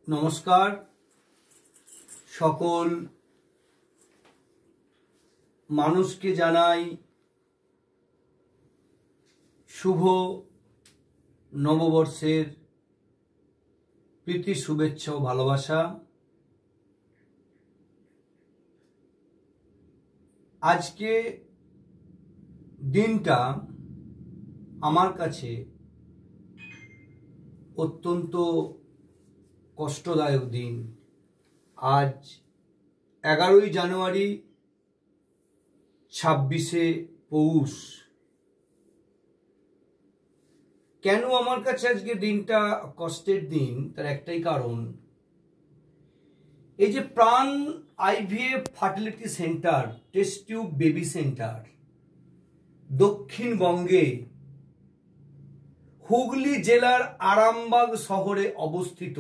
নমস্কার সকল মানুষকে জানাই শুভ নববর্ষের প্রীতি শুভেচ্ছা ও ভালোবাসা। আজকে দিনটা আমার কাছে অত্যন্ত কষ্টদায়ক দিন। আজ 11ই জানুয়ারি, 26শে পৌষ। কেন আমার কাছে আজকে দিনটা কষ্টের দিন তার একটাই কারণ, এই যে প্রাণ IVF fertility centre, test tube baby centre দক্ষিণবঙ্গে হুগলি জেলার আরামবাগ শহরে অবস্থিত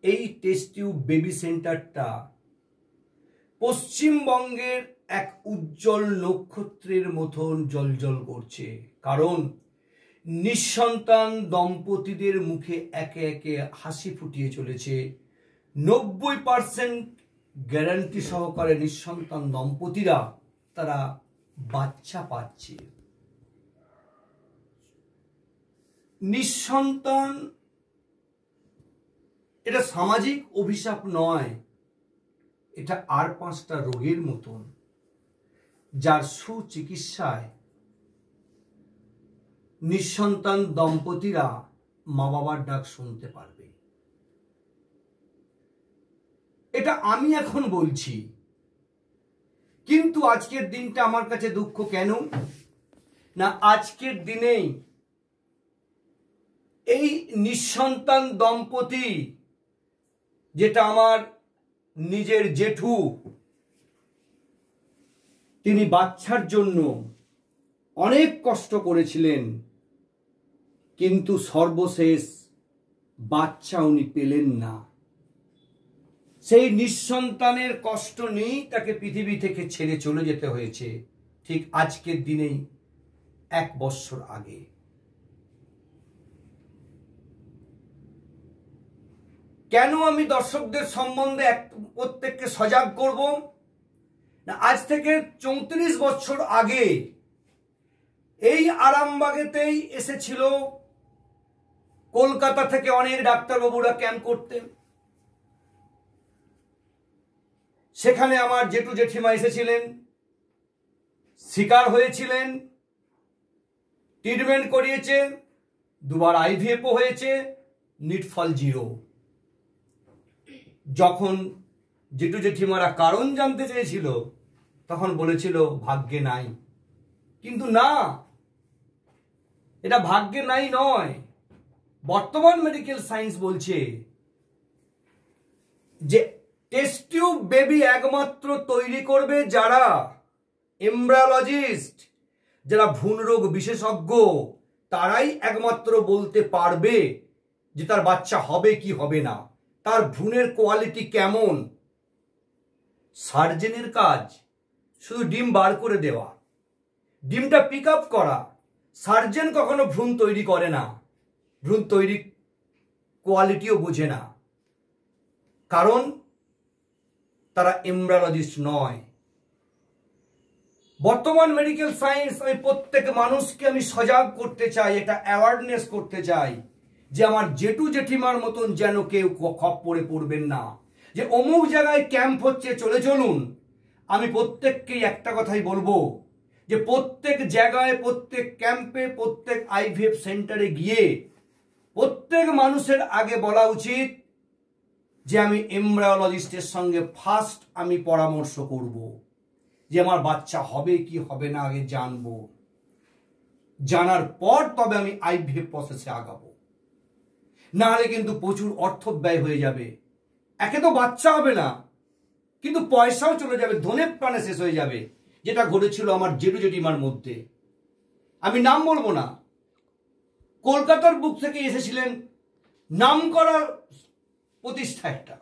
এই টেস্ট টিউব বেবি সেন্টারটা পশ্চিমবঙ্গের এক উজ্জ্বল নক্ষত্রের মতন জ্বলজ্বল করছে। কারণ নিঃসন্তান দম্পতিদের মুখে একে একে হাসি ফুটিয়ে চলেছে। 90% গ্যারান্টি সহকারে নিঃসন্তান দম্পতিরা তারা বাচ্চা পাচ্ছে। নিঃসন্তান এটা সামাজিক অভিশাপ নয়, এটা আর 5টা রোগের মতন, যার সুচিকিৎসায় নিঃসন্তান দম্পতিরা মা বাবার ডাক শুনতে পারবে। এটা আমি এখন বলছি, কিন্তু আজকের দিনটা আমার কাছে দুঃখ কেন না, আজকের দিনেই এই নিঃসন্তান দম্পতি, যেটা আমার নিজের জেঠু, তিনি বাচ্চার জন্য অনেক কষ্ট করেছিলেন, কিন্তু সর্বশেষ বাচ্চা উনি পেলেন না। সেই নিঃসন্তানের কষ্ট নিয়েই তাকে পৃথিবী থেকে ছেড়ে চলে যেতে হয়েছে, ঠিক আজকের দিনেই 1 বছর আগে। কেন আমি দর্শকদের সম্বন্ধে প্রত্যেককে সজাগ করব না, আজ থেকে 34 বছর আগে এই আরামবাগেতেই এসেছিল কলকাতা থেকে অনেক ডাক্তারবাবুরা ক্যাম্প করতেন। সেখানে আমার জেঠু জেঠিমা এসেছিলেন, শিকার হয়েছিলেন, ট্রিটমেন্ট করিয়েছে, 2বার আইভিএফও হয়েছে, নিটফল 0। যখন জেঠু জেঠিমারা কারণ জানতে চেয়েছিল তখন বলেছিল ভাগ্যে নাই। কিন্তু না, এটা ভাগ্যে নাই নয়, বর্তমান মেডিকেল সায়েন্স বলছে যে টেস্ট টিউব বেবি একমাত্র তৈরি করবে যারা এমব্রায়োলজিস্ট, যারা ভ্রূণ রোগ বিশেষজ্ঞ, তারাই একমাত্র বলতে পারবে যে তার বাচ্চা হবে কি হবে না, তার ভ্রূণের কোয়ালিটি কেমন। সার্জেনের কাজ শুধু ডিম বার করে দেওয়া, ডিমটা পিক আপ করা। সার্জেন কখনো ভ্রূণ তৈরি করে না, ভ্রূণ তৈরি কোয়ালিটিও বোঝে না, কারণ তারা এমব্রায়োলজিস্ট নয়। বর্তমান মেডিকেল সায়েন্স, আমি প্রত্যেক মানুষকে আমি সজাগ করতে চাই, এটা অ্যাওয়ারনেস করতে চাই যে আমার জেঠু জেঠিমার মতন যেন কেউ খপ্পরে পড়বেন না যে অমুক জায়গায় ক্যাম্প হচ্ছে চলে চলুন। আমি প্রত্যেককেই একটা কথাই বলবো যে প্রত্যেক জায়গায়, প্রত্যেক ক্যাম্পে, প্রত্যেক আইভিএফ সেন্টারে গিয়ে প্রত্যেক মানুষের আগে বলা উচিত যে আমি এমব্রায়োলজিস্টের সঙ্গে ফার্স্ট আমি পরামর্শ করব যে আমার বাচ্চা হবে কি হবে না, আগে জানবো, জানার পর তবে আমি আইভিএফ প্রসেসে আগাবো। না হলে কিন্তু প্রচুর অর্থ ব্যয় হয়ে যাবে। একে তো বাচ্চা হবে না, কিন্তু পয়সাও চলে যাবে, ধনে প্রাণে শেষ হয়ে যাবে, যেটা ঘটেছিল আমার জেঠু জেঠিমার মধ্যে। আমি নাম বলবো না, কলকাতার বুক থেকে এসেছিলেন নামকরা প্রতিষ্ঠা একটা,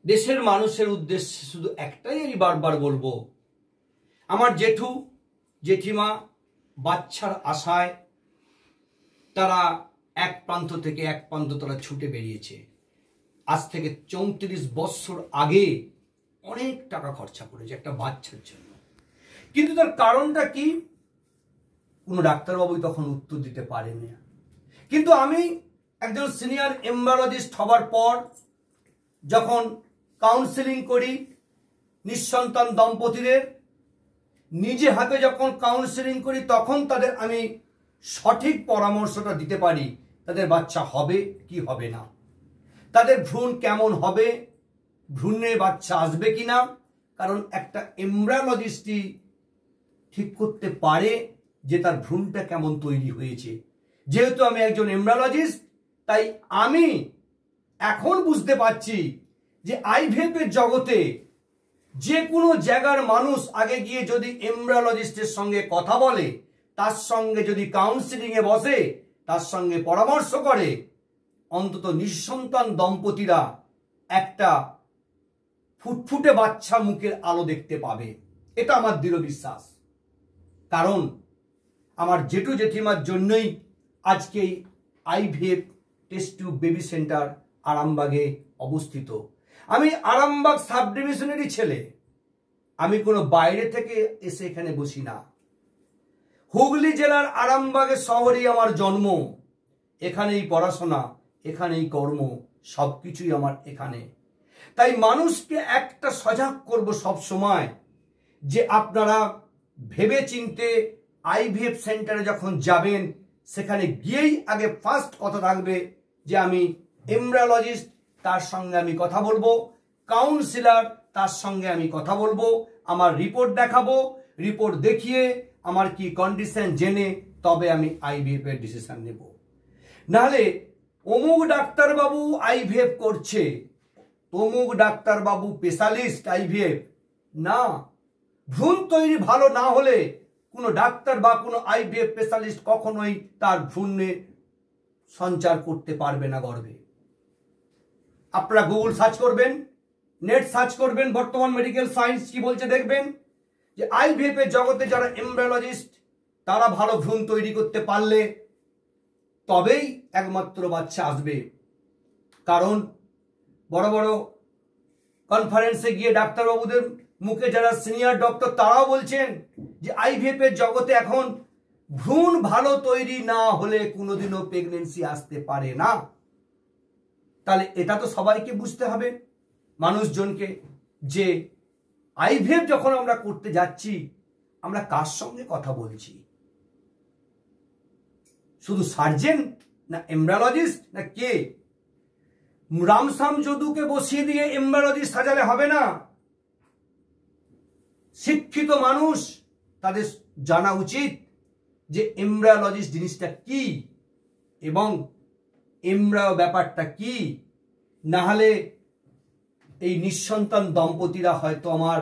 দেশের মানুষের উদ্দেশ্যে শুধু একটাই আমি বারবার বলবো, আমার জেঠু জেঠিমা বাচ্চার আশায় তারা এক প্রান্ত থেকে এক প্রান্ত তারা ছুটে বেরিয়েছে। আজ থেকে 34 বছর আগে অনেক টাকা খরচা করেছে একটা বাচ্চার জন্য, কিন্তু তার কারণটা কি কোনো ডাক্তারবাবুই তখন উত্তর দিতে পারেনি। কিন্তু আমি একজন সিনিয়র এমব্রায়োলজিস্ট হবার পর যখন কাউন্সেলিং করি নিঃসন্তান দম্পতিদের, নিজে হাতে যখন কাউন্সেলিং করি, তখন তাদের আমি সঠিক পরামর্শটা দিতে পারি তাদের বাচ্চা হবে কি হবে না, তাদের ভ্রূণ কেমন হবে, ভ্রূণে বাচ্চা আসবে কিনা। কারণ একটা এমব্রায়োলজিস্টই ঠিক করতে পারে যে তার ভ্রূণটা কেমন তৈরি হয়েছে। যেহেতু আমি একজন এমব্রায়োলজিস্ট, তাই আমি এখন বুঝতে পারছি যে আইভিএফের জগতে যে কোনো জায়গার মানুষ আগে গিয়ে যদি এমব্রায়োলজিস্টের সঙ্গে কথা বলে, তার সঙ্গে যদি কাউন্সিলিংয়ে বসে, তার সঙ্গে পরামর্শ করে, অন্তত নিঃসন্তান দম্পতিরা একটা ফুটফুটে বাচ্চা মুখের আলো দেখতে পাবে। এটা আমার দৃঢ় বিশ্বাস। কারণ আমার জেঠু জেঠিমার জন্যই আজকে এই IVF test tube baby centre আরামবাগে অবস্থিত। আমি আরামবাগ সাব ডিভিশনেরই ছেলে, আমি কোনো বাইরে থেকে এসে এখানে বসি না। হুগলি জেলার আরামবাগের শহরেই আমার জন্ম, এখানেই পড়াশোনা, এখানেই কর্ম, সবকিছুই আমার এখানে। তাই মানুষকে একটা সজাগ করব সব সময় যে আপনারা ভেবে চিনতে আইভিএফ সেন্টারে যখন যাবেন, সেখানে গিয়েই আগে ফার্স্ট কথা থাকবে যে আমি এমব্রায়োলজিস্ট, তার সঙ্গে আমি কথা বলবো, কাউন্সিলর, তার সঙ্গে আমি কথা বলবো, আমার রিপোর্ট দেখাবো, রিপোর্ট দেখিয়ে আমার কি কন্ডিশন জেনে তবে আমি আইভিএফ এর ডিসিশন নেব। নাহলে অমুক ডাক্তারবাবু আইভিএফ করছে, অমুক ডাক্তারবাবু স্পেশালিস্ট আইভিএফ, না, ভ্রূণ তৈরি ভালো না হলে কোনো ডাক্তার বা কোনো আইভিএফ স্পেশালিস্ট কখনোই তার ভ্রূণে সঞ্চার করতে পারবে না গর্ভে। আপনারা গুগল সার্চ করবেন, নেট সার্চ করবেন, বর্তমান মেডিকেল সায়েন্স কি বলছে দেখবেন যে আইভিএফ এর জগতে যারা এমব্রায়োলজিস্ট তারা ভালো ভ্রূণ তৈরি করতে পারলে তবেই একমাত্র বাচ্চা আসবে। কারণ বড় বড় কনফারেন্সে গিয়ে ডাক্তারবাবুদের মুখে যারা সিনিয়র ডক্টর তারাও বলছেন যে আইভিএফ এর জগতে এখন ভ্রূণ ভালো তৈরি না হলে কোনোদিনও প্রেগনেন্সি আসতে পারে না। তাহলে এটা তো সবাইকে বুঝতে হবে, মানুষজনকে, যে আইভিএফ যখন আমরা করতে যাচ্ছি আমরা কার সঙ্গে কথা বলছি, শুধু সার্জেন না এমব্রায়োলজিস্ট না কে? রামসাম যদুকে বসিয়ে দিয়ে এমব্রায়োলজিস্ট সাজালে হবে না। শিক্ষিত মানুষ তাদের জানা উচিত যে এমব্রায়োলজিস্ট জিনিসটা কি এবং এমব্রায়ো ব্যাপারটা কি। না হলে এই নিঃসন্তান দম্পতিরা হয়তো আমার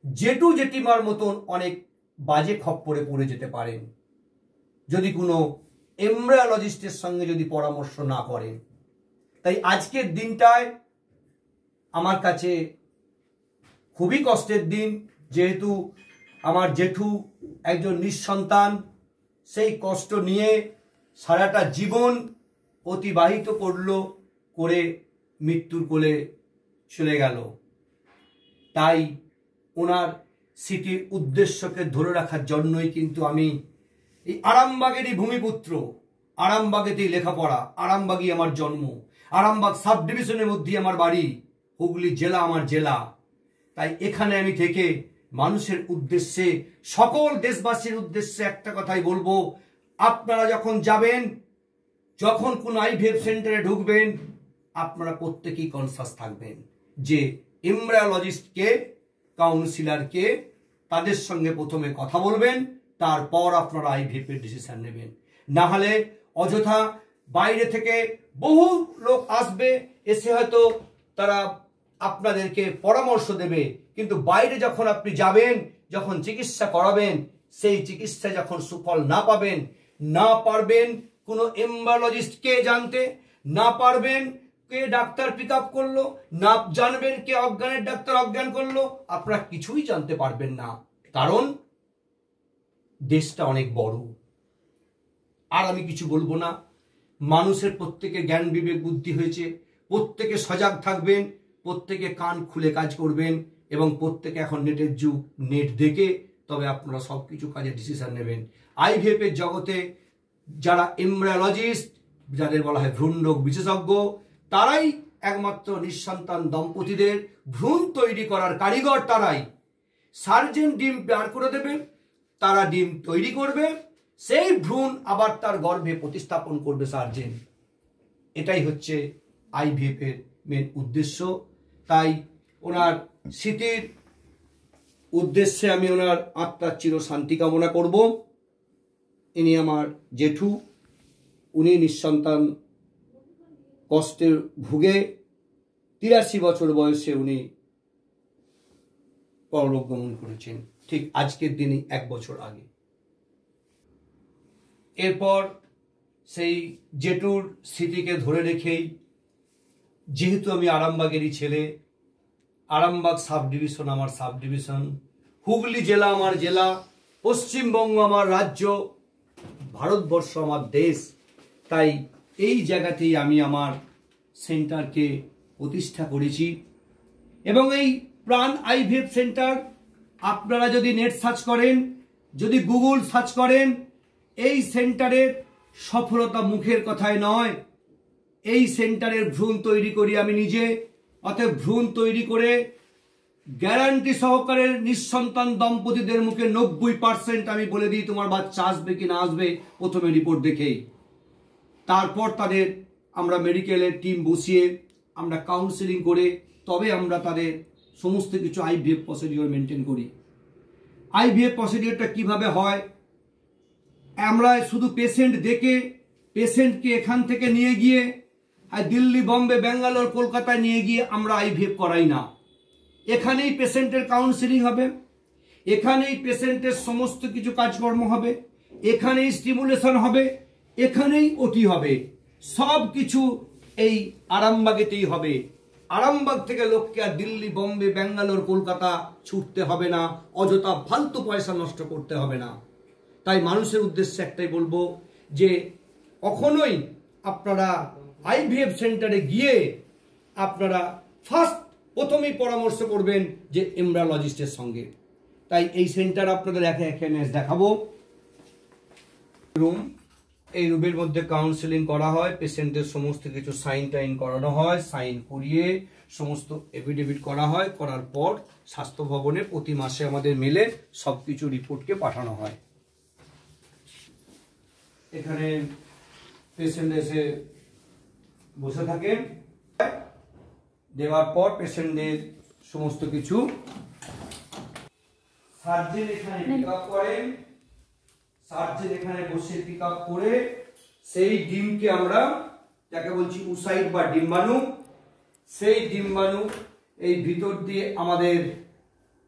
জেঠু জেঠিমার মতন অনেক বাজে খপ্পরে পড়ে যেতে পারেন যদি কোনো এমব্রায়োলজিস্টের সঙ্গে যদি পরামর্শ না করেন। তাই আজকের দিনটায় আমার কাছে খুবই কষ্টের দিন, যেহেতু আমার জেঠু একজন নিঃসন্তান, সেই কষ্ট নিয়ে সারাটা জীবন অতিবাহিত করে মৃত্যুর কোলে চলে গেল। তাই ওনার স্মৃতির উদ্দেশ্যকে ধরে রাখার জন্যই কিন্তু আমি এই আরামবাগেরই ভূমিপুত্র, আরামবাগেতেই লেখাপড়া, আরামবাগই আমার জন্ম, আরামবাগ সাব ডিভিশনের মধ্যে আমার বাড়ি, হুগলি জেলা আমার জেলা। তাই এখানে আমি থেকে মানুষের উদ্দেশ্যে, সকল দেশবাসীর উদ্দেশ্যে একটা কথাই বলবো, আপনারা যখন যাবেন, যখন কোন আইভিএফ সেন্টারে ঢুকবেন, আপনারা প্রত্যেকেই কনসাস থাকবেন যে এমব্রায়োলজিস্টকে, কাউন্সিলরকে, তাদের সঙ্গে প্রথমে কথা বলবেন, তারপর আপনারা আইভিএফ এর ডিসিশন নেবেন। না হলে অযথা বাইরে থেকে বহু লোক আসবে, এসে হয়তো তারা আপনাদেরকে পরামর্শ দেবে, কিন্তু বাইরে যখন আপনি যাবেন, যখন চিকিৎসা করাবেন, সেই চিকিৎসা যখন সুফল না পাবেন, না পারবেন কোনো এমব্রায়োলজিস্টকে জানতে, না পারবেন কে ডাক্তার পিক আপ করলো, না জানবেন কে অজ্ঞানের ডাক্তার অজ্ঞান করলো, আপনারা কিছুই জানতে পারবেন না। কারণ দেশটা অনেক বড়। আর আমি কিছু বলবো না। মানুষের প্রত্যেকে জ্ঞান বিবেক বুদ্ধি হয়েছে, প্রত্যেকে সজাগ থাকবেন, প্রত্যেকে কান খুলে কাজ করবেন, এবং প্রত্যেকে এখন নেটের যুগ, নেট দেখে তবে আপনারা সব কিছু কাজে ডিসিশন নেবেন। আইভিএফ এর জগতে যারা এমব্রায়োলজিস্ট, যাদের বলা হয় ভ্রূণ রোগ বিশেষজ্ঞ, তারাই একমাত্র নিঃসন্তান দম্পতিদের ভ্রূণ তৈরি করার কারিগর। তারাই সার্জেন ডিম বের করে দেবে, তারা ডিম তৈরি করবে, সেই ভ্রূণ আবার তার গর্ভে প্রতিস্থাপন করবে সার্জেন। এটাই হচ্ছে আইভিএফ এর মেন উদ্দেশ্য। তাই ওনার স্মৃতির উদ্দেশ্যে আমি ওনার আত্মার চির শান্তি কামনা করব। ইনি আমার জেঠু, উনি নিঃসন্তান কষ্টে ভুগে 83 বছর বয়সে উনি পরলোক গমন করেছেন, ঠিক আজকের দিনই 1 বছর আগে। এরপর সেই জেঠুর স্মৃতিকে ধরে রেখেই, যেহেতু আমি আরামবাগেরই ছেলে, আরামবাগ সাব ডিভিশন আমার সাব ডিভিশন, হুগলি জেলা আমার জেলা, পশ্চিমবঙ্গ আমার রাজ্য, ভারতবর্ষ আমার দেশ, তাই এই জায়গাতেই আমি আমার সেন্টারকে প্রতিষ্ঠা করেছি। এবং এই প্রাণ আইভিএফ সেন্টার আপনারা যদি নেট সার্চ করেন, যদি গুগল সার্চ করেন, এই সেন্টারের সফলতা মুখের কথায় নয়। এই সেন্টারের ভ্রূণ তৈরি করি আমি নিজে। অতএব ভ্রূণ তৈরি করে গ্যারান্টি সহকারে নিঃসন্তান দম্পতিদের মুখে 90% আমি বলে দিই তোমার বাচ্চা আসবে কি না আসবে প্রথমে রিপোর্ট দেখেই। তারপর তাদের আমরা মেডিকেলের টিম বসিয়ে আমরা কাউন্সেলিং করে তবে আমরা তাদের সমস্ত কিছু আইভিএফ প্রসিডিওর মেনটেন করি। আইভিএফ প্রসিডিওরটা কিভাবে হয়, আমরা শুধু পেশেন্ট দেখে পেশেন্টকে এখান থেকে নিয়ে গিয়ে দিল্লি, বম্বে, ব্যাঙ্গালোর, কলকাতায় নিয়ে গিয়ে আমরা আইভিএফ করাই না। এখানেই পেশেন্টের কাউন্সেলিং হবে, এখানেই পেশেন্টের সমস্ত কিছু কাজকর্ম হবে, এখানেই স্টিমুলেশন হবে, এখানেই ওটি হবে, সব কিছু এই আরামবাগেতেই হবে। আরামবাগ থেকে লোককে আর দিল্লি, বম্বে, ব্যাঙ্গালোর, কলকাতা ছুটতে হবে না, অযথা ফালতু পয়সা নষ্ট করতে হবে না। তাই মানুষের উদ্দেশ্যে একটাই বলবো যে কখনোই আপনারা আইভিএফ সেন্টারে গিয়ে আপনারা প্রথমেই পরামর্শ করবেন যে এমব্রায়োলজিস্টের সঙ্গে। তাই এই সেন্টার আপনাদের এখানে দেখাবো। রুম, এই রুমের মধ্যে কাউন্সেলিং করা হয়, পেশেন্টের সমস্ত কিছু সাইন টাইন করানো হয়, সাইন করিয়ে সমস্ত এফিডেভিট করা হয়, করার পর স্বাস্থ্য ভবনে প্রতি মাসে আমাদের মেলে সবকিছু রিপোর্টকে পাঠানো হয়। এখানে পেশেন্ট এসে বসে থাকেন, দেওয়ার পর পেশেন্টদের সমস্ত কিছু সার্জেন এখানে পিক আপ করেন। সার্জেন এখানে বসে পিক আপ করে সেই ডিমকে আমরা যাকে বলছি উসাইড বা ডিম্বাণু, সেই ডিম্বাণু এই ভিতর দিয়ে আমাদের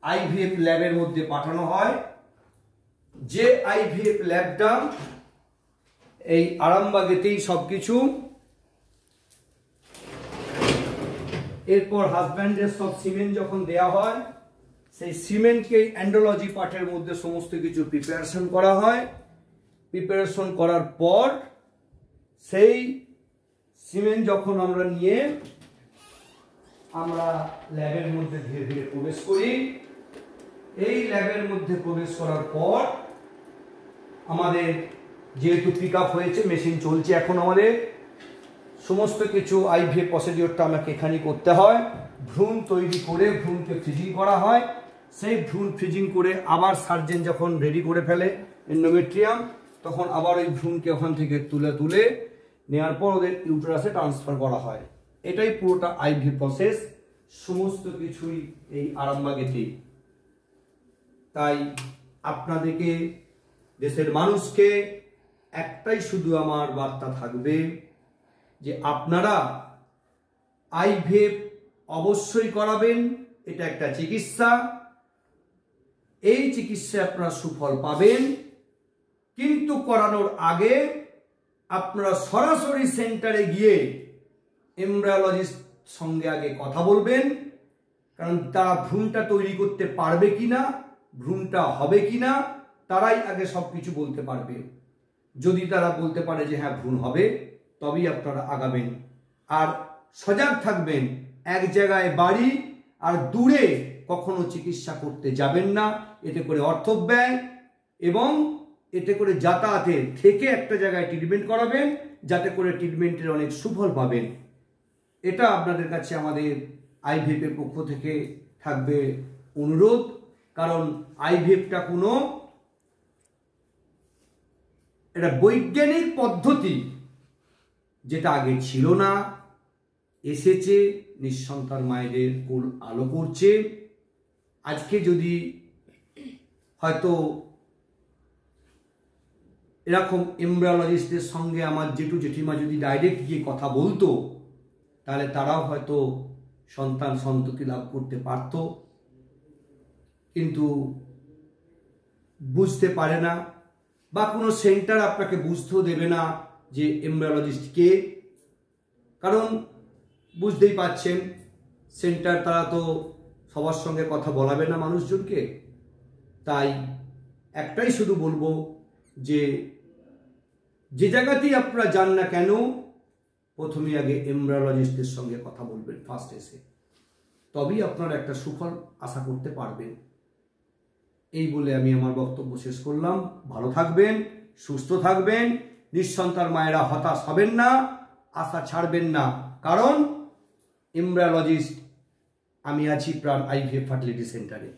আইভিএফ ল্যাবের মধ্যে পাঠানো হয়। যে আইভিএফ ল্যাবটা এই আরামবাগেতেই সবকিছু। এরপর হাজব্যান্ডের সব সিমেন্ট যখন দেয়া হয়, সেই সিমেন্টকে অ্যান্ডোলজি পার্টের মধ্যে সমস্ত কিছু প্রিপারেশন করা হয়। প্রিপারেশন করার পর সেই সিমেন্ট যখন আমরা নিয়ে আমরা ল্যাবের মধ্যে ধীরে ধীরে প্রবেশ করি। এই ল্যাবের মধ্যে প্রবেশ করার পর আমাদের যেহেতু পিক আপ হয়েছে, মেশিন চলছে এখন, আমাদের সমস্ত কিছু আইভিএফ প্রসিডিওরটা আমাকে এখানেই করতে হয়। ভ্রূণ তৈরি করে ভ্রূণকে ফ্রিজিং করা হয়। সেই ভ্রূণ ফ্রিজিং করে আবার সার্জেন যখন রেডি করে ফেলে এন্ডোমেট্রিয়াম, তখন আবার ওই ভ্রূণকে ওখান থেকে তুলে নেওয়ার পর ওদের ইউটেরাসে ট্রান্সফার করা হয়। এটাই পুরোটা আইভিএফ প্রসেস, সমস্ত কিছুই এই আরামবাগেতেই। তাই আপনাদেরকে, দেশের মানুষকে একটাই শুধু আমার বার্তা থাকবে যে আপনারা আইভিএফ অবশ্যই করাবেন। এটা একটা চিকিৎসা, এই চিকিৎসায় আপনারা সুফল পাবেন, কিন্তু করানোর আগে আপনারা সরাসরি সেন্টারে গিয়ে এমব্রায়োলজিস্ট সঙ্গে আগে কথা বলবেন, কারণ তারা ভ্রূণটা তৈরি করতে পারবে কিনা, ভ্রূণটা হবে কিনা, তারাই আগে সব কিছু বলতে পারবে। যদি তারা বলতে পারে যে হ্যাঁ ভ্রূণ হবে, তবেই আপনারা আগাবেন। আর সজাগ থাকবেন, এক জায়গায় বাড়ি আর দূরে কখনো চিকিৎসা করতে যাবেন না। এতে করে অর্থ ব্যয় এবং এতে করে যাতায়াতের থেকে একটা জায়গায় ট্রিটমেন্ট করাবেন, যাতে করে ট্রিটমেন্টের অনেক সুফল পাবেন। এটা আপনাদের কাছে আমাদের আইভিএফ এর পক্ষ থেকে থাকবে অনুরোধ, কারণ আইভিএফটা কোনো এটা বৈজ্ঞানিক পদ্ধতি, যেটা আগে ছিল না, এসেছে, নিঃসন্তান মায়েদের কোল আলো করছে। আজকে যদি হয়তো এরকম এমব্রায়োলজিস্টদের সঙ্গে আমার জেঠু জেঠিমা যদি ডাইরেক্ট গিয়ে কথা বলতো, তাহলে তারাও হয়তো সন্তান সন্ততি লাভ করতে পারত, কিন্তু বুঝতে পারে না, বা কোনো সেন্টার আপনাকে বুঝতেও দেবে না যে এমব্রায়োলজিস্ট কে। কারণ বুঝতেই পাচ্ছেন, সেন্টার তারা তো সবার সঙ্গে কথা বলাবে না মানুষজনকে। তাই একটাই শুধু বলবো যে যে জায়গাতেই আপনারা যান না কেন, প্রথমে আগে এমব্রায়োলজিস্টের সঙ্গে কথা বলবেন ফার্স্ট এসে, তবেই আপনারা একটা সুফল আশা করতে পারবেন। এই বলে আমি আমার বক্তব্য শেষ করলাম। ভালো থাকবেন, সুস্থ থাকবেন, নিঃসন্তান মায়েরা হতাশ হবেন না, আশা ছাড়বেন না, কারণ এমব্রায়োলজিস্ট আমি আছি প্রাণ আইভিএফ ফার্টিলিটি সেন্টারে।